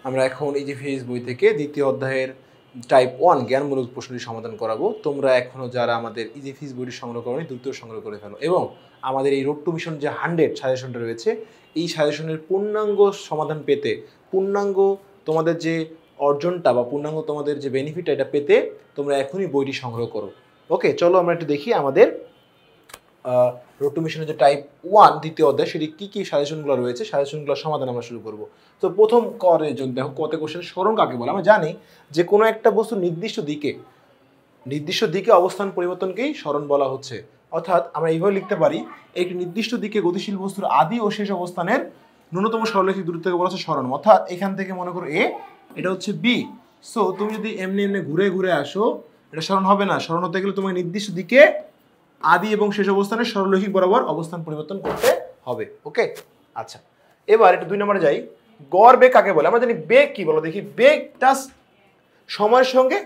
আমরা এখন এই যে ফিজিক্স বই থেকে দ্বিতীয় অধ্যায়ের টাইপ 1 জ্ঞানমূলক প্রশ্নটি সমাধান করাবো। তোমরা এখনো যারা আমাদের ইজি ফিজিক্স বইটি সংগ্রহ করোনি দ্রুত সংগ্রহ করে ফেলো এবং আমাদের এই রোড টু মিশন যে 100 সাজেশনটা রয়েছে এই সাজেশনের পূর্ণাঙ্গ সমাধান পেতে, পূর্ণাঙ্গ তোমাদের যে অর্জনটা বা পূর্ণাঙ্গ তোমাদের যে বেনিফিট এটা পেতে তোমরা এখনই বইটি সংগ্রহ করো। ওকে, চলো আমরা একটু দেখি আমাদের রোড টু মিশনের যে টাইপ 1 দ্বিতীয় অধ্যায় সেটি কী কী সাজেশনগুলো রয়েছে, সাজেশনগুলোর সমাধান আমরা শুরু করব। তো প্রথম করের জন্য দেখো কত কোশ্চেন সরণ কাকে বলে। আমরা জানি যে কোনো একটা বস্তু নির্দিষ্ট দিকে অবস্থান পরিবর্তনকেই সরণ বলা হচ্ছে। অর্থাৎ আমরা এইভাবে লিখতে পারি, একটি নির্দিষ্ট দিকে গতিশীল বস্তুর আদি ও শেষ অবস্থানের ন্যূনতম সরলরৈখিক দূরত্বকে বলা হচ্ছে সরণ। অর্থাৎ এখান থেকে মনে করো এ, এটা হচ্ছে বি। সো তুমি যদি এমনি ঘুরে ঘুরে আসো এটা সরণ হবে না। সরণ হতে গেলে তোমাকে নির্দিষ্ট দিকে আদি এবং শেষ অবস্থানের সরলরৈখিক বরাবর অবস্থান পরিবর্তন করতে হবে। ওকে, আচ্ছা, এবার একটু 2 নম্বরে যাই। গড় বেগ কাকে বলে? আমরা জানি বেগ কি বলো দেখি। বেগটা সময়ের সঙ্গে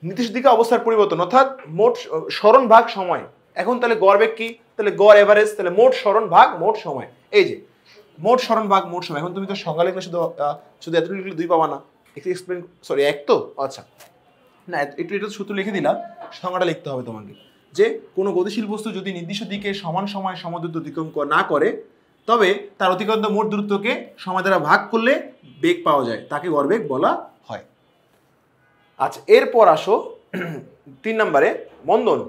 নির্দিষ্ট দিকে অবস্থার পরিবর্তন, অর্থাৎ মোট সরণ ভাগ সময়। এখন তাহলে গড় বেগ কি? তাহলে গড় এভারেজ, তাহলে মোট সরণ ভাগ মোট সময়। এই যে মোট সরণ ভাগ মোট সময়। এখন তুমি তো সংজ্ঞা লিখলে শুধু এত লিখলে 2 পাবা না, একটু এক্সপ্লেন, সরি 1 তো, আচ্ছা না একটু এটা সূত্র লিখে দিলাম, সংজ্ঞাটা লিখতে হবে তোমাকে। যে কোনো গতিশীল বস্তু যদি নির্দিষ্ট দিকে সমান সময় সমদূরত্ব অতিক্রম না করে তবে তার অতিক্রান্ত মোট দূরত্বকে সময় দ্বারা ভাগ করলে বেগ পাওয়া যায়, তাকে গড়বেগ বলা হয়। আচ্ছা, এরপর আসো 3 নম্বরে মন্দন।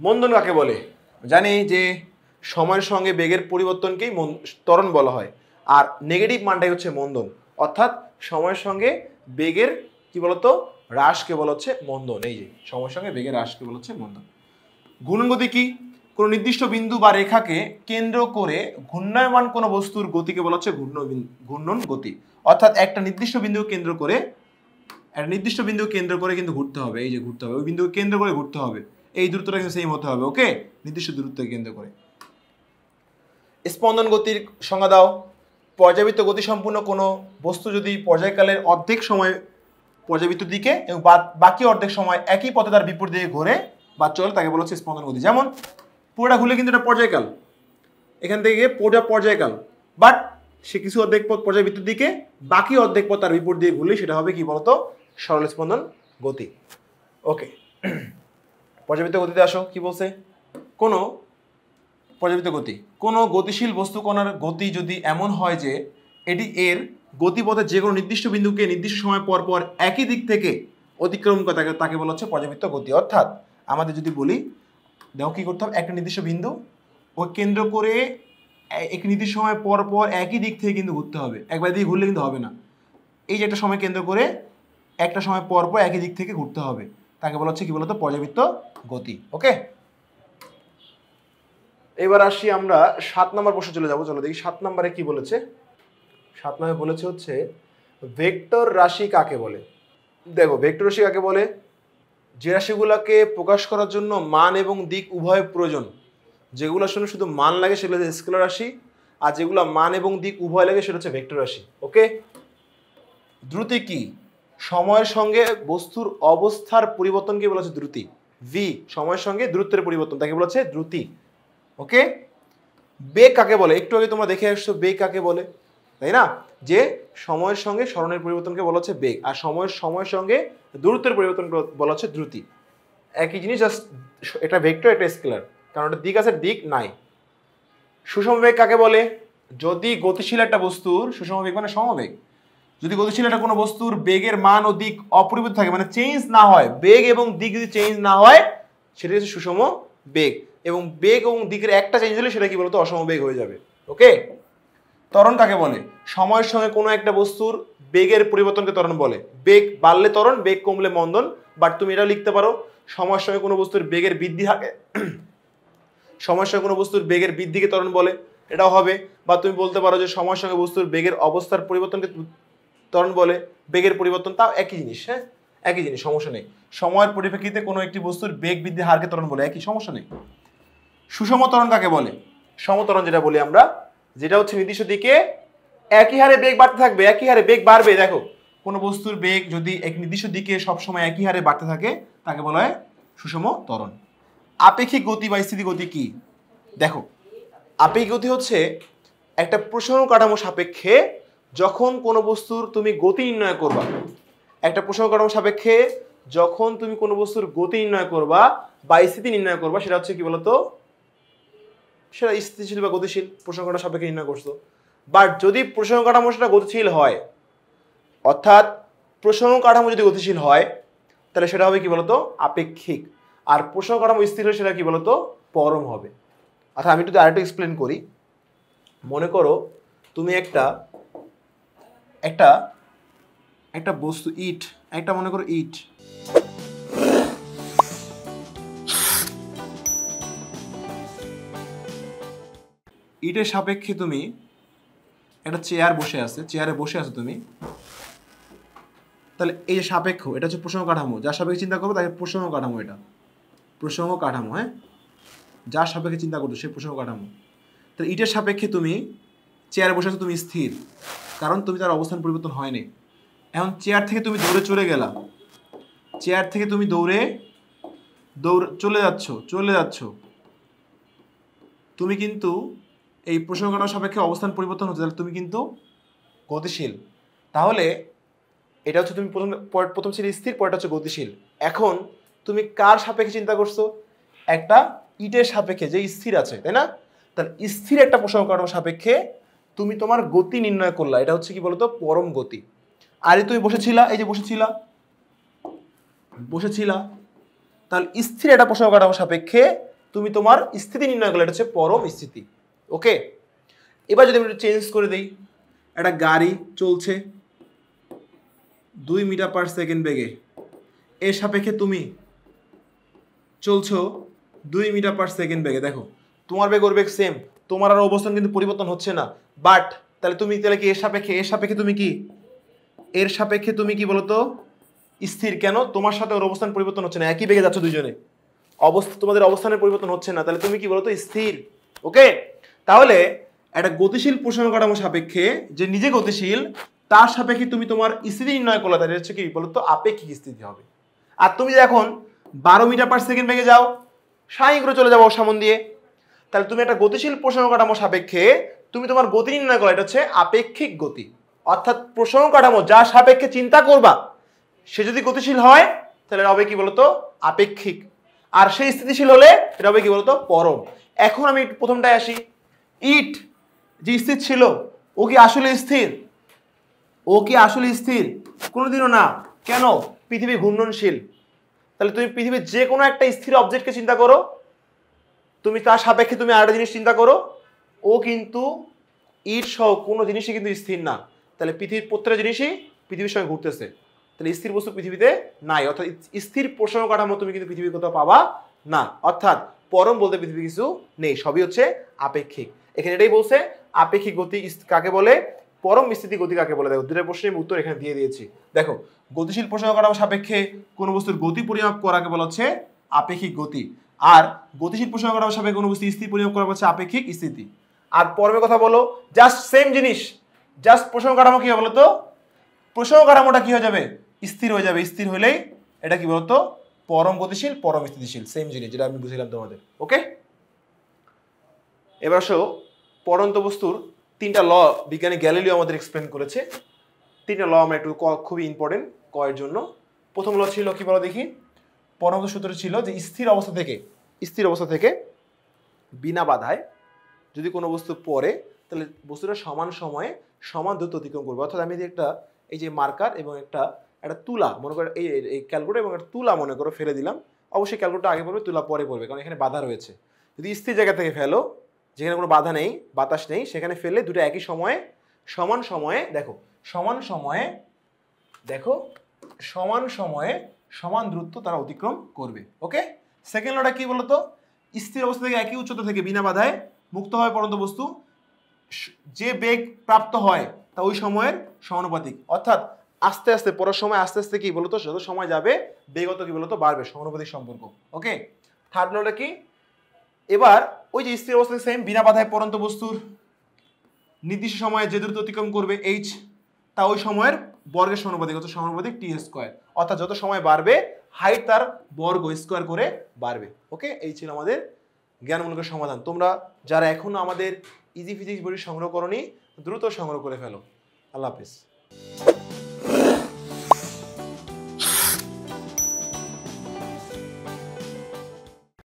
মন্দন কাকে বলে? জানি যে সময়ের সঙ্গে বেগের পরিবর্তনকেই ত্বরণ বলা হয়, আর নেগেটিভ মানটাই হচ্ছে মন্দন। অর্থাৎ সময়ের সঙ্গে বেগের কি বলতো হ্রাসকে বলা হচ্ছে মন্দন। এই যে সময়ের সঙ্গে বেগের হ্রাসকে বলা হচ্ছে মন্দন। ঘূর্ণন গতি কি? কোনো নির্দিষ্ট বিন্দু বা রেখাকে কেন্দ্র করে ঘূর্ণায়মান কোনো বস্তুর গতিকে বলা হচ্ছে ঘূর্ণন গতি। অর্থাৎ একটা নির্দিষ্ট বিন্দুকে কেন্দ্র করে কিন্তু ঘুরতে হবে। এই যে ঘুরতে হবে, ওই বিন্দুকে কেন্দ্র করে ঘুরতে হবে, এই দূরত্বটা কিন্তু সেম হতে হবে। ওকে, নির্দিষ্ট দূরত্বকে কেন্দ্র করে। স্পন্দন গতির সংজ্ঞা দাও। পর্যাবৃত্ত গতি সম্পূর্ণ কোনো বস্তু যদি পর্যায়কালের অর্ধেক সময় পর্যাবৃত্ত দিকে এবং বাকি অর্ধেক সময় একই পথে তার বিপরীত দিকে ঘোরে বা চলে তাকে বলা হচ্ছে স্পন্দন গতি। যেমন পুরোটা ঘুরলে কিন্তু এটা পর্যায়কাল, এখান থেকে পুরোটা পর্যায়কাল, বাট সে কিছু অর্ধেক পথ পর্যাবৃত্ত দিকে, বাকি অর্ধেক পথ তার বিপরীত দিকে ঘুরলে সেটা হবে কি বলতো সরল স্পন্দন গতি। ওকে, পর্যাবৃত্ত গতিতে আসো। কি বলছে? কোনো পর্যাবৃত্ত গতি, কোনো গতিশীল বস্তু কণার গতি যদি এমন হয় যে এটি এর গতিপথে যে কোনো নির্দিষ্ট বিন্দুকে নির্দিষ্ট সময় পর পর একই দিক থেকে অতিক্রম করে তাকে বলা হচ্ছে পর্যাবৃত্ত গতি। অর্থাৎ আমাদের যদি বলি, দেখো কি করতে হবে, একটা নির্দিষ্ট বিন্দু ও কেন্দ্র করে এক নির্দিষ্ট সময় পর পর একই দিক থেকে কিন্তু ঘুরতে হবে। একবার দিকে ঘুরলে কিন্তু হবে না। এই যে একটা সময় কেন্দ্র করে একটা সময় পর পর একই দিক থেকে ঘুরতে হবে, তাকে বলা হচ্ছে কি বলতো পর্যাবৃত্ত গতি। ওকে, এবার আসি আমরা 7 নম্বর প্রশ্ন চলে যাবো। চলো দেখি 7 নম্বরে কি বলেছে। 7 নম্বরে বলেছে হচ্ছে ভেক্টর রাশি কাকে বলে। দেখো ভেক্টর রাশি কাকে বলে? যে রাশিগুলোকে প্রকাশ করার জন্য মান এবং দিক উভয় প্রয়োজন। যেগুলোর সঙ্গে শুধু মান লাগে সেগুলো হচ্ছে স্কেলার রাশি, আর যেগুলো মান এবং দিক উভয় লাগে সেটা হচ্ছে ভেক্টর রাশি। ওকে, দ্রুতি কি? সময়ের সঙ্গে বস্তুর অবস্থার পরিবর্তনকে বলা হচ্ছে দ্রুতি। ভি সময়ের সঙ্গে দূরত্বের পরিবর্তন, তাকে বলা হচ্ছে দ্রুতি। ওকে, বেগ কাকে বলে? একটু আগে তোমরা দেখে আসছো বেগ কাকে বলে, তাই না? যে সময়ের সঙ্গে সরণের পরিবর্তনকে বলা হচ্ছে বেগ, আর সময়ের সঙ্গে দূরত্বের পরিবর্তন বলা হচ্ছে দ্রুতি। একই জিনিস, জাস্ট এটা ভেক্টর এটা স্কেলার, কারণ এটা দিক আছে দিক নাই। সুষম বেগ কাকে বলে? যদি গতিশীল একটা বস্তুর সুষম বেগ মানে সমবেগ, যদি গতিশীল একটা কোনো বস্তুর বেগের মান ও দিক অপরিবর্তিত থাকে মানে চেঞ্জ না হয়, বেগ এবং দিক যদি চেঞ্জ না হয় সেটা হচ্ছে সুষম বেগ, এবং বেগ এবং দিকের একটা চেঞ্জ হলে সেটা কি বলতো অসম বেগ হয়ে যাবে। ওকে, ত্বরণ কাকে বলে? সময়ের সঙ্গে কোনো একটা বস্তুর বেগের পরিবর্তনকে ত্বরণ বলে। বেগ বাড়লে ত্বরণ, বেগ কমলে মন্দন। বাট তুমি এটা লিখতে পারো সময়ের সঙ্গে কোনো বস্তুর বেগের বৃদ্ধি থাকে, সময়ের সঙ্গে কোনো বস্তুর বেগের বৃদ্ধিকে ত্বরণ বলে, এটাও হবে। বা তুমি বলতে পারো যে সময়ের সঙ্গে বস্তুর বেগের অবস্থার পরিবর্তনকে ত্বরণ বলে, বেগের পরিবর্তন, তাও একই জিনিস। হ্যাঁ, একই জিনিস, সমস্যা নেই। সময়ের পরিপ্রেক্ষিতে কোনো একটি বস্তুর বেগ বৃদ্ধি হারকে ত্বরণ বলে, একই, সমস্যা নেই। সুষম ত্বরণ কাকে বলে? সমত্বরণ যেটা বলি আমরা, যেটা হচ্ছে নির্দিষ্ট দিকে একই হারে বেগ বাড়তে থাকবে, একই হারে বেগ বাড়বে। দেখো কোনো বস্তুর বেগ যদি এক নির্দিষ্ট দিকে সবসময় একই হারে বাড়তে থাকে তাকে বলা হয় সুষম ত্বরণ। আপেক্ষিক গতি বা স্থিতি গতি কি? দেখো আপেক্ষিক গতি হচ্ছে একটা প্রসারণ কাঠামো সাপেক্ষে যখন কোনো বস্তুর তুমি গতি নির্ণয় করবা, একটা প্রসঙ্গ কাঠামো সাপেক্ষে যখন তুমি কোনো বস্তুর গতি নির্ণয় করবা বা স্থিতি নির্ণয় করবা, সেটা হচ্ছে কি বলতো, সেটা স্থিতিশীল বা গতিশীল প্রসঙ্গ কাঠামো সাপেক্ষে নির্ণয় করছো। বাট যদি প্রসঙ্গ কাঠামো সেটা গতিশীল হয়, অর্থাৎ প্রসঙ্গ কাঠামো যদি গতিশীল হয় তাহলে সেটা হবে কি বলতো আপেক্ষিক, আর প্রসঙ্গ কাঠামো স্থির হলে সেটা কি বলতো পরম হবে। আচ্ছা আমি যদি আরেকটু এক্সপ্লেন করি, মনে করো তুমি একটা একটা একটা বস্তু ইট, একটা মনে করো ইট, ইটের সাপেক্ষে তুমি একটা চেয়ার বসে আছে, চেয়ারে বসে আছো তুমি, তাহলে এই যে সাপেক্ষ এটা হচ্ছে প্রসঙ্গ কাঠামো, যার সাপেক্ষে চিন্তা করবো তাকে প্রসঙ্গ কাঠামো, এটা প্রসঙ্গ কাঠামো, হ্যাঁ যার সাপেক্ষে চিন্তা করছো সেই প্রসঙ্গ কাঠামো। তাহলে ইটের সাপেক্ষে তুমি চেয়ারে বসে আছো, তুমি স্থির, কারণ তুমি তার অবস্থান পরিবর্তন হয়নি। এখন চেয়ার থেকে তুমি দৌড়ে চলে গেলা, চেয়ার থেকে তুমি দৌড়ে চলে যাচ্ছ, তুমি কিন্তু এই প্রসঙ্গ কাঠামোর সাপেক্ষে অবস্থান পরিবর্তন হচ্ছে, তাহলে তুমি কিন্তু গতিশীল। তাহলে এটা হচ্ছে তুমি প্রথম ছিল স্থির, পরেরটা হচ্ছে গতিশীল। এখন তুমি কার সাপেক্ষে চিন্তা করছো, একটা ইটের সাপেক্ষে যে স্থির আছে, তাই না? তাহলে স্থির একটা প্রসঙ্গ কাঠামোর সাপেক্ষে তুমি তোমার গতি নির্ণয় করলা, এটা হচ্ছে কি বলতো পরম গতি। আর তুমি বসেছিলা, এই যে বসেছিলা, তাহলে স্থির একটা প্রসঙ্গ কাঠামোর সাপেক্ষে তুমি তোমার স্থিতি নির্ণয় করলে, এটা হচ্ছে পরম স্থিতি। ওকে, এবার যদি আমি চেঞ্জ করে দিই, একটা গাড়ি চলছে 2 মিটার পার সেকেন্ড বেগে, এর সাপেক্ষে তুমি চলছো 2 মিটার পার সেকেন্ড বেগে, দেখো তোমার বেগ ওর বেগ সেম, তোমার আর অবস্থান কিন্তু পরিবর্তন হচ্ছে না। বাট তাহলে কি এর সাপেক্ষে তুমি কি বলতো স্থির, কেন? তোমার সাথে ওর অবস্থান পরিবর্তন হচ্ছে না, একই বেগে যাচ্ছ দুইজনে, তোমাদের অবস্থানের পরিবর্তন হচ্ছে না, তাহলে তুমি কি বলতো স্থির। ওকে, তাহলে একটা গতিশীল প্রসঙ্গ কাঠামো সাপেক্ষে যে নিজে গতিশীল, তার সাপেক্ষে তুমি তোমার স্থিতি নির্ণয় করলে, তাহলে হচ্ছে কি বলতো আপেক্ষিক স্থিতি হবে। আর তুমি যে এখন 12 মিটার পার সেকেন্ড বেগে যাও, সাই করে চলে যাবো সামন দিয়ে, তাহলে তুমি একটা গতিশীল প্রসঙ্গ কাঠামো সাপেক্ষে তুমি তোমার গতি নির্ণয় করো, এটা হচ্ছে আপেক্ষিক গতি। অর্থাৎ প্রসঙ্গ কাঠামো যা সাপেক্ষে চিন্তা করবা সে যদি গতিশীল হয় তাহলে এটা হবে কি বলতো আপেক্ষিক, আর সেই স্থিতিশীল হলে এটা হবে কি বলতো পরম। এখন আমি প্রথমটায় আসি, ইট যে স্থির ছিল ও কি আসলে স্থির? কোনোদিনও না। কেন? পৃথিবী ঘূর্ণনশীল। তাহলে তুমি পৃথিবীর যে কোনো একটা স্থির অবজেক্টকে চিন্তা করো, তুমি তার সাপেক্ষে তুমি আরেকটা জিনিস চিন্তা করো, ও কিন্তু ইট সহ কোনো জিনিসই কিন্তু স্থির না। তাহলে পৃথিবীর প্রত্যেকটা জিনিসই পৃথিবীর সঙ্গে ঘুরতেছে, তাহলে স্থির বস্তু পৃথিবীতে নাই। অর্থাৎ স্থির প্রসঙ্গ কাঠামো তুমি কিন্তু পৃথিবীর কোথাও পাবা না। অর্থাৎ পরম বলতে পৃথিবী কিছু নেই, সবই হচ্ছে আপেক্ষিক। এখানে এটাই বলছে আপেক্ষিক গতি কাকে বলে, পরম স্থিতি গতি কাকে বলে। দেখো দুটো প্রশ্নের আমি উত্তর এখানে দিয়ে দিয়েছি। দেখো গতিশীল প্রসঙ্গ কাঠামো সাপেক্ষে কোনো বস্তুর গতি পরিমাপ করাকে বলা হচ্ছে আপেক্ষিক গতি, আর গতিশীল প্রসঙ্গ কাঠামো সাপেক্ষে কোনো বস্তু স্থির পরিমাপ করা হচ্ছে আপেক্ষিক স্থিতি। আর পরমের কথা বলো, জাস্ট সেম জিনিস, জাস্ট প্রসঙ্গ কাঠামো কি হবে বলতো, প্রসঙ্গ কাঠামোটা কি হয়ে যাবে স্থির হয়ে যাবে, স্থির হলেই এটা কি বলতো পরম গতিশীল পরম স্থিতিশীল, সেম জিনিস যেটা আমি বুঝিলাম তোমাদের। ওকে, এবার আসো পরন্ত বস্তুর 3টা ল বিজ্ঞানী গ্যালিলিও আমাদের এক্সপ্লেন করেছে। 3টা ল আমরা একটু খুবই ইম্পর্টেন্ট কয়ের জন্য। প্রথম ল ছিল কি বলো দেখি, পরন্ত সূত্র ছিল যে স্থির অবস্থা থেকে বিনা বাধায় যদি কোনো বস্তু পড়ে তাহলে বস্তুটা সমান সময়ে সমান দূরত্ব অতিক্রম করবে। অর্থাৎ আমি একটা এই যে মার্কার এবং একটা তুলা মনে করো, এই ক্যালকুলেটর এবং একটা তুলা মনে করো ফেলে দিলাম, অবশ্যই ক্যালকুলেটর আগে পড়বে, তুলা পরে পড়বে, কারণ এখানে বাধা রয়েছে। যদি স্থির জায়গা থেকে ফেলো, যেখানে কোনো বাধা নেই, বাতাস নেই, সেখানে ফেললে দুটো একই সময়ে সমান সময়ে সমান দূরত্ব তারা অতিক্রম করবে। ওকে, সেকেন্ড লটা কি বলতো, স্থির অবস্থা থেকে একই উচ্চতা থেকে বিনা বাধায় মুক্ত হয় পরন্ত বস্তু, যে বেগ প্রাপ্ত হয় তা ওই সময়ের সমানুপাতিক। অর্থাৎ আস্তে আস্তে পড়ার সময় আস্তে আস্তে কি বলতো যত সময় যাবে বেগত কি বলতো বাড়বে, সমানুপাতিক সম্পর্ক। ওকে, থার্ড লটা কি, এবার ওই যে স্থির অবস্থা সেম বিনা বাধায় পরন্ত বস্তুর নির্দিষ্ট সময়ে যে দূরত্ব অতিক্রম করবে এইচ, তা ওই সময়ের বর্গের সমানুপাতিক, অর্থাৎ সমানুপাতিক টি স্কোয়ার। অর্থাৎ যত সময় বাড়বে হাইট তার বর্গ স্কোয়ার করে বাড়বে। ওকে, এই ছিল আমাদের জ্ঞানমূলক সমাধান। তোমরা যারা এখনো আমাদের ইজি ফিজিক্স বই সংগ্রহ করনি দ্রুত সংগ্রহ করে ফেলো। আল্লাহ হাফিজ।